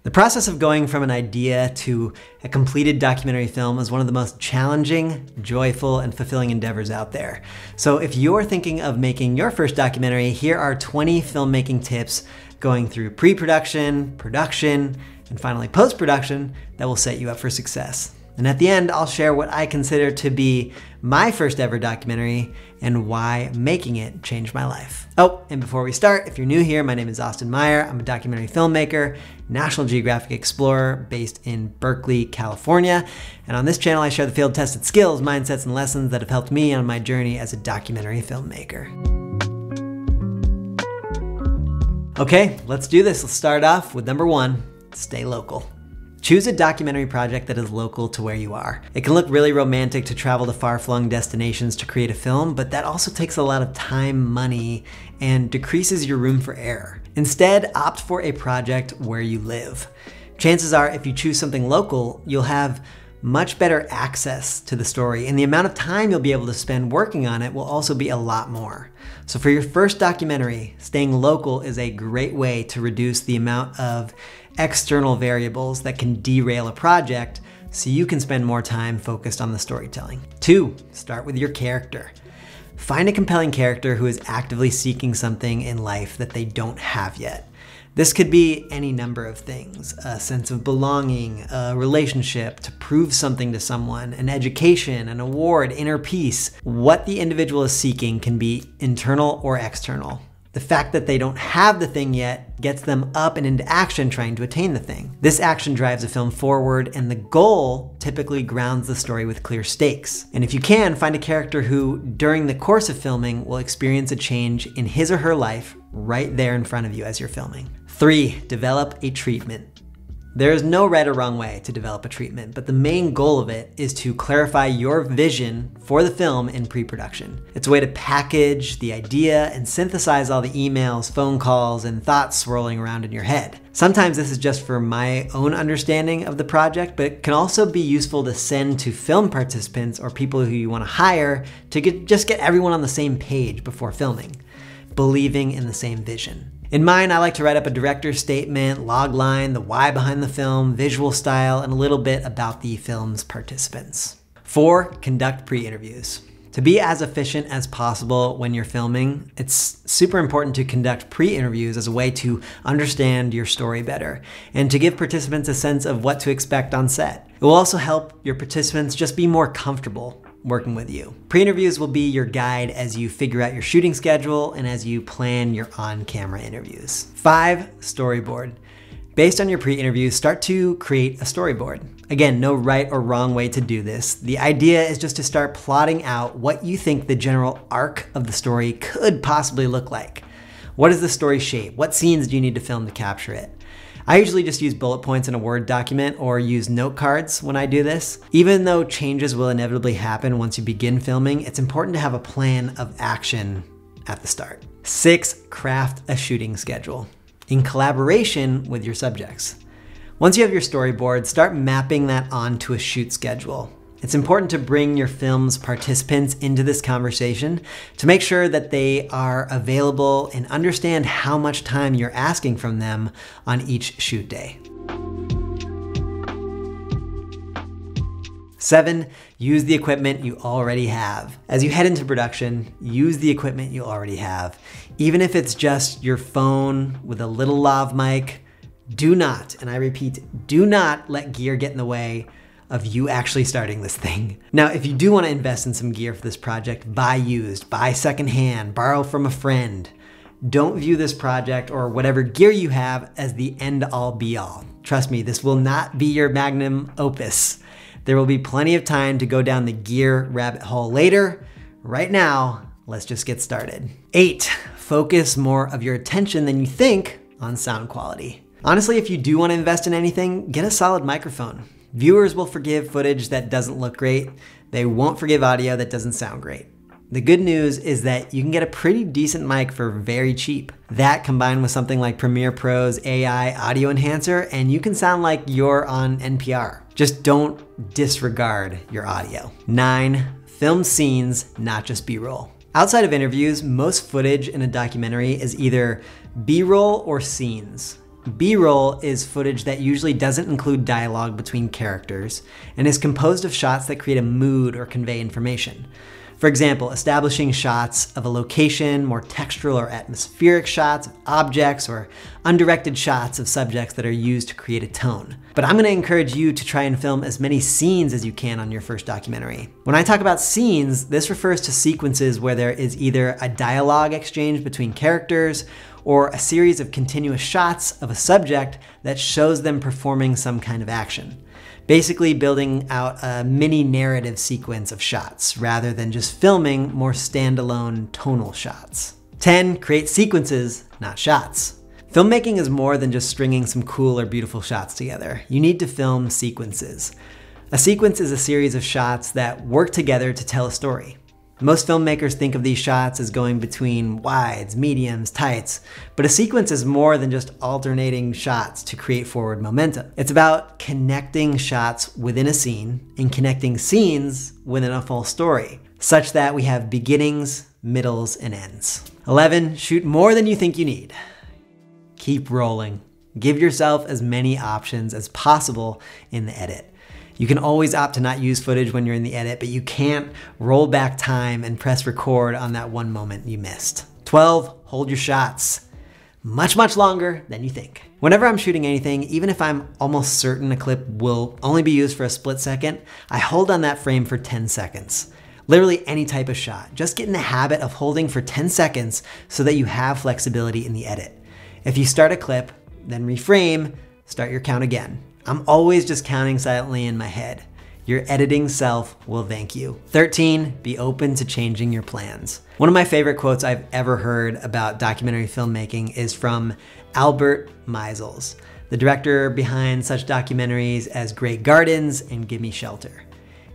The process of going from an idea to a completed documentary film is one of the most challenging, joyful, and fulfilling endeavors out there. So if you're thinking of making your first documentary, here are 20 filmmaking tips going through pre-production, production, and finally post-production that will set you up for success. And at the end, I'll share what I consider to be my first ever documentary and why making it changed my life. Oh, and before we start, if you're new here, my name is Austin Meyer. I'm a documentary filmmaker, National Geographic Explorer based in Berkeley, California. And on this channel, I share the field-tested skills, mindsets, and lessons that have helped me on my journey as a documentary filmmaker. Okay, let's do this. Let's start off with number 1, stay local. Choose a documentary project that is local to where you are. It can look really romantic to travel to far-flung destinations to create a film, but that also takes a lot of time, money, and decreases your room for error. Instead, opt for a project where you live. Chances are, if you choose something local, you'll have much better access to the story, and the amount of time you'll be able to spend working on it will also be a lot more. So for your first documentary, staying local is a great way to reduce the amount of external variables that can derail a project so you can spend more time focused on the storytelling. 2, start with your character. Find a compelling character who is actively seeking something in life that they don't have yet. This could be any number of things: a sense of belonging, a relationship, to prove something to someone, an education, an award, inner peace. What the individual is seeking can be internal or external. The fact that they don't have the thing yet gets them up and into action trying to attain the thing. This action drives a film forward, and the goal typically grounds the story with clear stakes. And if you can, find a character who, during the course of filming, will experience a change in his or her life right there in front of you as you're filming. 3, develop a treatment. There is no right or wrong way to develop a treatment, but the main goal of it is to clarify your vision for the film in pre-production. It's a way to package the idea and synthesize all the emails, phone calls, and thoughts swirling around in your head. Sometimes this is just for my own understanding of the project, but it can also be useful to send to film participants or people who you want to hire to just get everyone on the same page before filming, believing in the same vision. In mine, I like to write up a director's statement, log line, the why behind the film, visual style, and a little bit about the film's participants. 4, conduct pre-interviews. To be as efficient as possible when you're filming, it's super important to conduct pre-interviews as a way to understand your story better and to give participants a sense of what to expect on set. It will also help your participants just be more comfortable working with you. Pre-interviews will be your guide as you figure out your shooting schedule and as you plan your on-camera interviews. 5, storyboard. Based on your pre-interviews, start to create a storyboard. Again, no right or wrong way to do this. The idea is just to start plotting out what you think the general arc of the story could possibly look like. What is the story shape? What scenes do you need to film to capture it? I usually just use bullet points in a Word document or use note cards when I do this. Even though changes will inevitably happen once you begin filming, it's important to have a plan of action at the start. 6, craft a shooting schedule in collaboration with your subjects. Once you have your storyboard, start mapping that onto a shoot schedule. It's important to bring your film's participants into this conversation to make sure that they are available and understand how much time you're asking from them on each shoot day. 7, use the equipment you already have. As you head into production, use the equipment you already have. Even if it's just your phone with a little lav mic, do not, and I repeat, do not let gear get in the way of you actually starting this thing. Now, if you do want to invest in some gear for this project, buy used, buy secondhand, borrow from a friend. Don't view this project or whatever gear you have as the end-all be-all. Trust me, this will not be your magnum opus. There will be plenty of time to go down the gear rabbit hole later. Right now, let's just get started. 8, focus more of your attention than you think on sound quality. Honestly, if you do want to invest in anything, get a solid microphone. Viewers will forgive footage that doesn't look great. They won't forgive audio that doesn't sound great. The good news is that you can get a pretty decent mic for very cheap. That combined with something like Premiere Pro's AI audio enhancer, and you can sound like you're on NPR. Just don't disregard your audio. 9, film scenes, not just B-roll. Outside of interviews, most footage in a documentary is either B-roll or scenes. B-roll is footage that usually doesn't include dialogue between characters and is composed of shots that create a mood or convey information. For example, establishing shots of a location, more textural or atmospheric shots of objects, or undirected shots of subjects that are used to create a tone. But I'm going to encourage you to try and film as many scenes as you can on your first documentary. When I talk about scenes, this refers to sequences where there is either a dialogue exchange between characters or a series of continuous shots of a subject that shows them performing some kind of action. Basically building out a mini narrative sequence of shots rather than just filming more standalone tonal shots. 10, create sequences, not shots. Filmmaking is more than just stringing some cool or beautiful shots together. You need to film sequences. A sequence is a series of shots that work together to tell a story. Most filmmakers think of these shots as going between wides, mediums, tights, but a sequence is more than just alternating shots to create forward momentum. It's about connecting shots within a scene and connecting scenes within a full story, such that we have beginnings, middles, and ends. 11, shoot more than you think you need. Keep rolling. Give yourself as many options as possible in the edit. You can always opt to not use footage when you're in the edit, but you can't roll back time and press record on that one moment you missed. 12, hold your shots. Much longer than you think. Whenever I'm shooting anything, even if I'm almost certain a clip will only be used for a split second, I hold on that frame for 10 seconds. Literally any type of shot. Just get in the habit of holding for 10 seconds so that you have flexibility in the edit. If you start a clip, then reframe, start your count again. I'm always just counting silently in my head. Your editing self will thank you. 13, be open to changing your plans. One of my favorite quotes I've ever heard about documentary filmmaking is from Albert Meisels, the director behind such documentaries as Great Gardens and Gimme Shelter.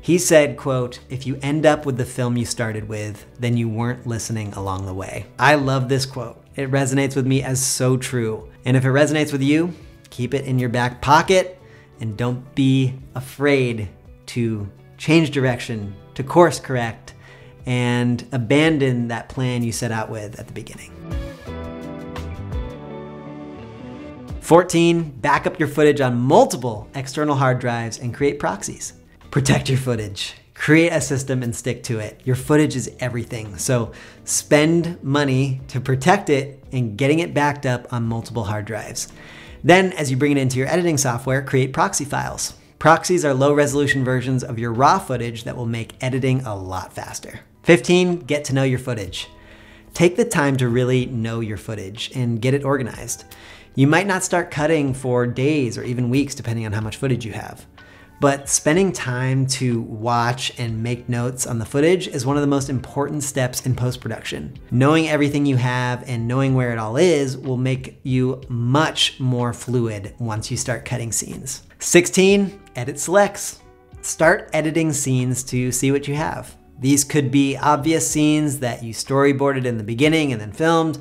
He said, quote, "If you end up with the film you started with, then you weren't listening along the way." I love this quote. It resonates with me as so true. And if it resonates with you, keep it in your back pocket and don't be afraid to change direction, to course correct, and abandon that plan you set out with at the beginning. 14, back up your footage on multiple external hard drives and create proxies. Protect your footage. Create a system and stick to it. Your footage is everything, so spend money to protect it and getting it backed up on multiple hard drives. Then, as you bring it into your editing software, create proxy files. Proxies are low-resolution versions of your raw footage that will make editing a lot faster. 15, get to know your footage. Take the time to really know your footage and get it organized. You might not start cutting for days or even weeks, depending on how much footage you have. But spending time to watch and make notes on the footage is one of the most important steps in post-production. Knowing everything you have and knowing where it all is will make you much more fluid once you start cutting scenes. 16, edit selects. Start editing scenes to see what you have. These could be obvious scenes that you storyboarded in the beginning and then filmed,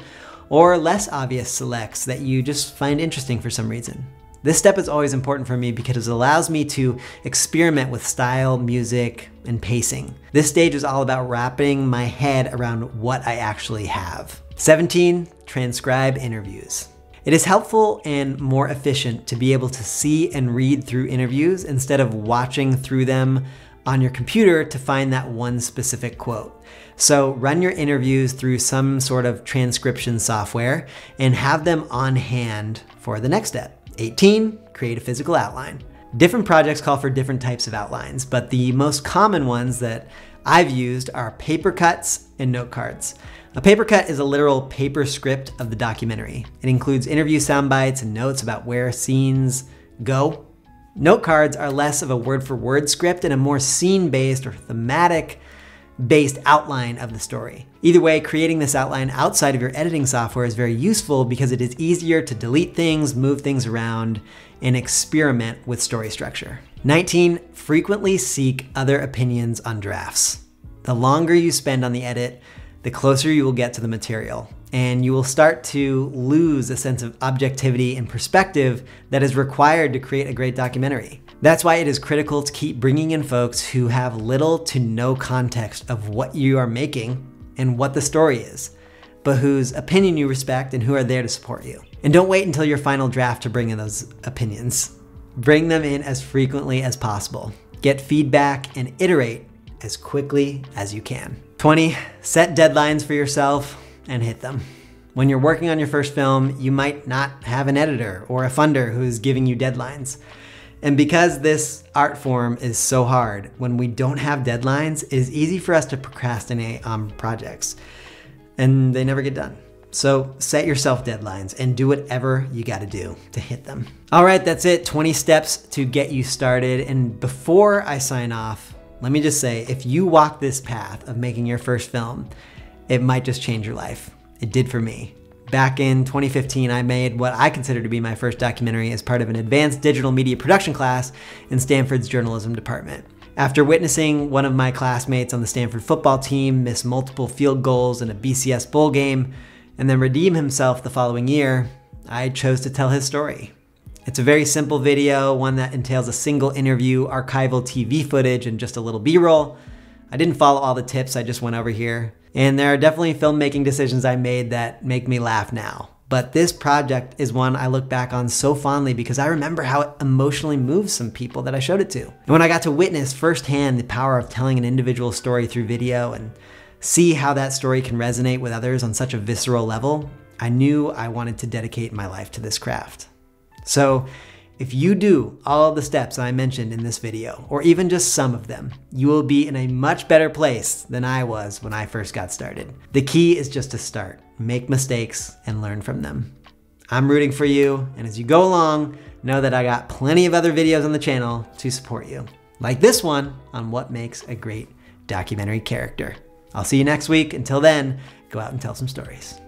or less obvious selects that you just find interesting for some reason. This step is always important for me because it allows me to experiment with style, music, and pacing. This stage is all about wrapping my head around what I actually have. 17, transcribe interviews. It is helpful and more efficient to be able to see and read through interviews instead of watching through them on your computer to find that one specific quote. So run your interviews through some sort of transcription software and have them on hand for the next step. 18, create a physical outline. Different projects call for different types of outlines, but the most common ones that I've used are paper cuts and note cards. A paper cut is a literal paper script of the documentary. It includes interview sound bites and notes about where scenes go. Note cards are less of a word-for-word script and a more scene-based or thematic-based outline of the story. Either way, creating this outline outside of your editing software is very useful because it is easier to delete things, move things around, and experiment with story structure. 19, frequently seek other opinions on drafts. The longer you spend on the edit, the closer you will get to the material, and you will start to lose a sense of objectivity and perspective that is required to create a great documentary. That's why it is critical to keep bringing in folks who have little to no context of what you are making and what the story is, but whose opinion you respect and who are there to support you. And don't wait until your final draft to bring in those opinions. Bring them in as frequently as possible. Get feedback and iterate as quickly as you can. 20, set deadlines for yourself and hit them. When you're working on your first film, you might not have an editor or a funder who's giving you deadlines. And because this art form is so hard, when we don't have deadlines, it is easy for us to procrastinate on projects, and they never get done. So set yourself deadlines and do whatever you got to do to hit them. All right, that's it. 20 steps to get you started. And before I sign off, let me just say, if you walk this path of making your first film, it might just change your life. It did for me. Back in 2015, I made what I consider to be my first documentary as part of an advanced digital media production class in Stanford's journalism department. After witnessing one of my classmates on the Stanford football team miss multiple field goals in a BCS bowl game and then redeem himself the following year, I chose to tell his story. It's a very simple video, one that entails a single interview, archival TV footage, and just a little B-roll. I didn't follow all the tips I just went over here. And there are definitely filmmaking decisions I made that make me laugh now. But this project is one I look back on so fondly because I remember how it emotionally moved some people that I showed it to. And when I got to witness firsthand the power of telling an individual story through video and see how that story can resonate with others on such a visceral level, I knew I wanted to dedicate my life to this craft. So if you do all of the steps I mentioned in this video, or even just some of them, you will be in a much better place than I was when I first got started. The key is just to start, make mistakes, and learn from them. I'm rooting for you, and as you go along, know that I got plenty of other videos on the channel to support you, like this one on what makes a great documentary character. I'll see you next week. Until then, go out and tell some stories.